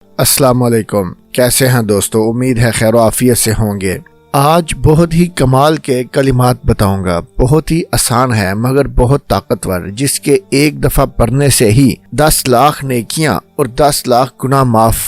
السلام علیکم، کیسے ہیں دوستو؟ امید ہے خیر و عافیت سے ہوں گے۔ آج بہت ہی کمال کے کلمات بتاؤں گا، بہت ہی آسان ہے مگر بہت طاقتور، جس کے ایک دفعہ پڑھنے سے ہی 10 لاکھ نیکیاں اور 10 لاکھ گناہ معاف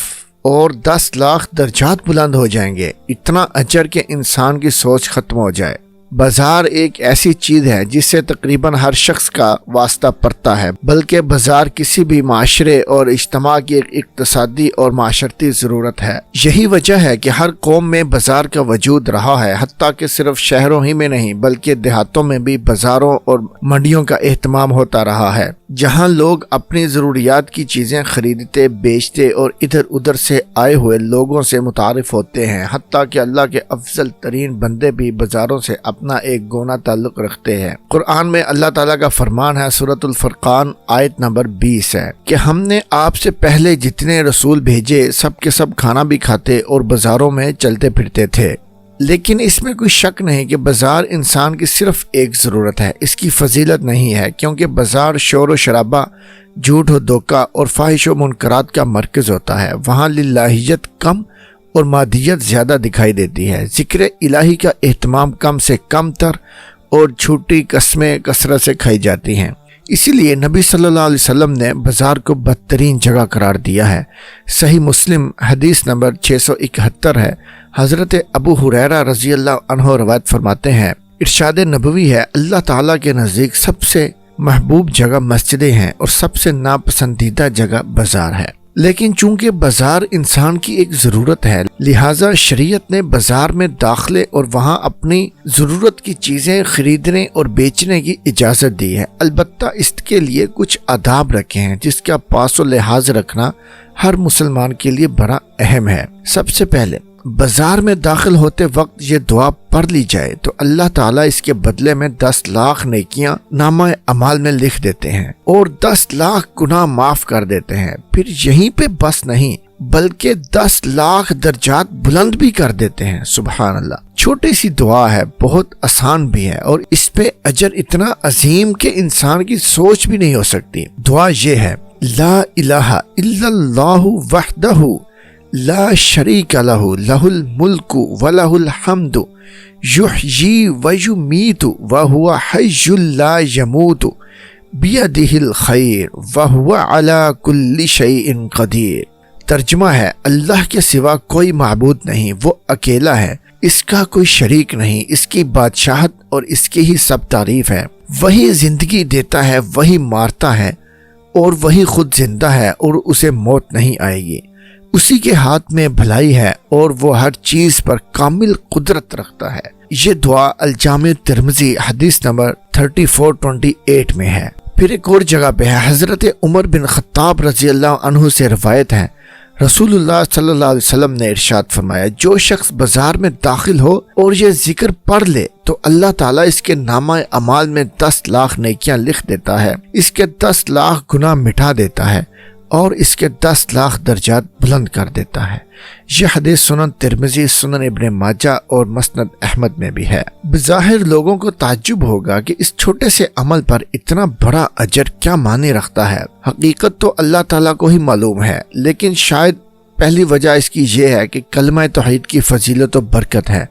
اور 10 لاکھ درجات بلند ہو جائیں گے۔ اتنا اجر کہ انسان کی سوچ ختم ہو جائے۔ بازار ایک ایسی چیز ہے جس سے تقریباً ہر شخص کا واسطہ پڑتا ہے، بلکہ بازار کسی بھی معاشرے اور اجتماع کی ایک اقتصادی اور معاشرتی ضرورت ہے۔ یہی وجہ ہے کہ ہر قوم میں بازار کا وجود رہا ہے، حتیٰ کہ صرف شہروں ہی میں نہیں بلکہ دیہاتوں میں بھی بازاروں اور منڈیوں کا اہتمام ہوتا رہا ہے، جہاں لوگ اپنی ضروریات کی چیزیں خریدتے بیچتے اور ادھر ادھر سے آئے ہوئے لوگوں سے متعارف ہوتے ہیں۔ حتیٰ کہ اللہ کے افضل ترین بندے بھی بازاروں سے اپنا ایک گونا تعلق رکھتے ہیں۔ قرآن میں اللہ تعالیٰ کا فرمان ہے، سورۃ الفرقان آیت نمبر 20 ہے کہ ہم نے آپ سے پہلے جتنے رسول بھیجے سب کے سب کھانا بھی کھاتے اور بازاروں میں چلتے پھرتے تھے۔ لیکن اس میں کوئی شک نہیں کہ بازار انسان کی صرف ایک ضرورت ہے، اس کی فضیلت نہیں ہے، کیونکہ بازار شور و شرابہ، جھوٹ و دھوکہ اور فحش و منکرات کا مرکز ہوتا ہے۔ وہاں للہیت کم اور مادیت زیادہ دکھائی دیتی ہے، ذکر الہی کا اہتمام کم سے کم تر اور جھوٹی قسمیں کثرت سے کھائی جاتی ہیں۔ اسی لیے نبی صلی اللہ علیہ وسلم نے بازار کو بدترین جگہ قرار دیا ہے۔ صحیح مسلم حدیث نمبر 671 ہے۔ حضرت ابو ہریرہ رضی اللہ عنہ روایت فرماتے ہیں، ارشاد نبوی ہے، اللہ تعالیٰ کے نزدیک سب سے محبوب جگہ مسجدیں ہیں اور سب سے ناپسندیدہ جگہ بازار ہے۔ لیکن چونکہ بازار انسان کی ایک ضرورت ہے، لہٰذا شریعت نے بازار میں داخلے اور وہاں اپنی ضرورت کی چیزیں خریدنے اور بیچنے کی اجازت دی ہے۔ البتہ اس کے لیے کچھ آداب رکھے ہیں جس کا پاس و لحاظ رکھنا ہر مسلمان کے لیے بڑا اہم ہے۔ سب سے پہلے بازار میں داخل ہوتے وقت یہ دعا پڑھ لی جائے تو اللہ تعالیٰ اس کے بدلے میں 10 لاکھ نیکیاں نامہ اعمال میں لکھ دیتے ہیں اور 10 لاکھ گناہ معاف کر دیتے ہیں۔ پھر یہیں پہ بس نہیں بلکہ 10 لاکھ درجات بلند بھی کر دیتے ہیں۔ سبحان اللہ! چھوٹی سی دعا ہے، بہت آسان بھی ہے اور اس پہ اجر اتنا عظیم کہ انسان کی سوچ بھی نہیں ہو سکتی۔ دعا یہ ہے، لا الہ الا اللہ وحدہ لا شریک لہ لہ الملک ولہ الحمد یحیی ویمیت وہو حی لا یموت بیدہ الخیر وہو علی کل شیء قدیر۔ ترجمہ ہے، اللہ کے سوا کوئی معبود نہیں، وہ اکیلا ہے، اس کا کوئی شریک نہیں، اس کی بادشاہت اور اس کی ہی سب تعریف ہے۔ وہی زندگی دیتا ہے، وہی مارتا ہے اور وہی خود زندہ ہے اور اسے موت نہیں آئے گی۔ اسی کے ہاتھ میں بھلائی ہے اور وہ ہر چیز پر کامل قدرت رکھتا ہے۔ یہ دعا الجامع ترمذی حدیث نمبر 3428 میں ہے۔ پھر ایک اور جگہ پہ ہے، حضرت عمر بن خطاب رضی اللہ عنہ سے روایت ہے، رسول اللہ صلی اللہ علیہ وسلم نے ارشاد فرمایا، جو شخص بازار میں داخل ہو اور یہ ذکر پڑھ لے تو اللہ تعالیٰ اس کے نامہ اعمال میں 10 لاکھ نیکیاں لکھ دیتا ہے، اس کے 10 لاکھ گناہ مٹا دیتا ہے اور اس کے 10 لاکھ درجات بلند کر دیتا ہے۔ یہ حدیث سنن ترمذی، سنن ابن ماجہ اور مسند احمد میں بھی ہے۔ بظاہر لوگوں کو تعجب ہوگا کہ اس چھوٹے سے عمل پر اتنا بڑا اجر کیا معنی رکھتا ہے۔ حقیقت تو اللہ تعالیٰ کو ہی معلوم ہے، لیکن شاید پہلی وجہ اس کی یہ ہے کہ کلمہ توحید کی فضیلت و برکت ہے،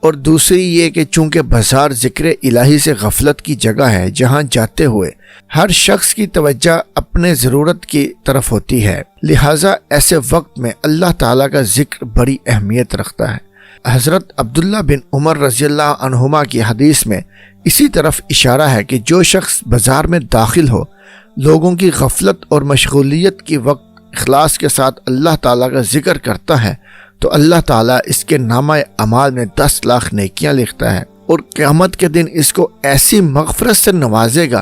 اور دوسری یہ کہ چونکہ بازار ذکر الہی سے غفلت کی جگہ ہے، جہاں جاتے ہوئے ہر شخص کی توجہ اپنے ضرورت کی طرف ہوتی ہے، لہٰذا ایسے وقت میں اللہ تعالیٰ کا ذکر بڑی اہمیت رکھتا ہے۔ حضرت عبداللہ بن عمر رضی اللہ عنہما کی حدیث میں اسی طرف اشارہ ہے کہ جو شخص بازار میں داخل ہو، لوگوں کی غفلت اور مشغولیت کے وقت اخلاص کے ساتھ اللہ تعالیٰ کا ذکر کرتا ہے تو اللہ تعالیٰ اس کے نامہ اعمال میں 10 لاکھ نیکیاں لکھتا ہے اور قیامت کے دن اس کو ایسی مغفرت سے نوازے گا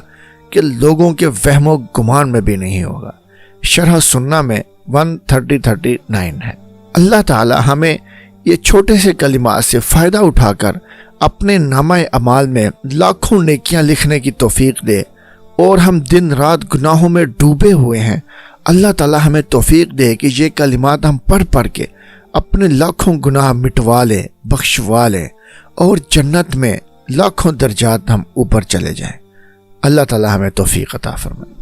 کہ لوگوں کے وہم و گمان میں بھی نہیں ہوگا۔ شرح سنہ میں 1339 ہے۔ اللہ تعالیٰ ہمیں یہ چھوٹے سے کلمات سے فائدہ اٹھا کر اپنے نامہ اعمال میں لاکھوں نیکیاں لکھنے کی توفیق دے، اور ہم دن رات گناہوں میں ڈوبے ہوئے ہیں، اللہ تعالیٰ ہمیں توفیق دے کہ یہ کلمات ہم پڑھ کے اپنے لاکھوں گناہ مٹوا لیں، بخشوا لیں اور جنت میں لاکھوں درجات ہم اوپر چلے جائیں۔ اللہ تعالیٰ ہمیں توفیق عطا فرمائے۔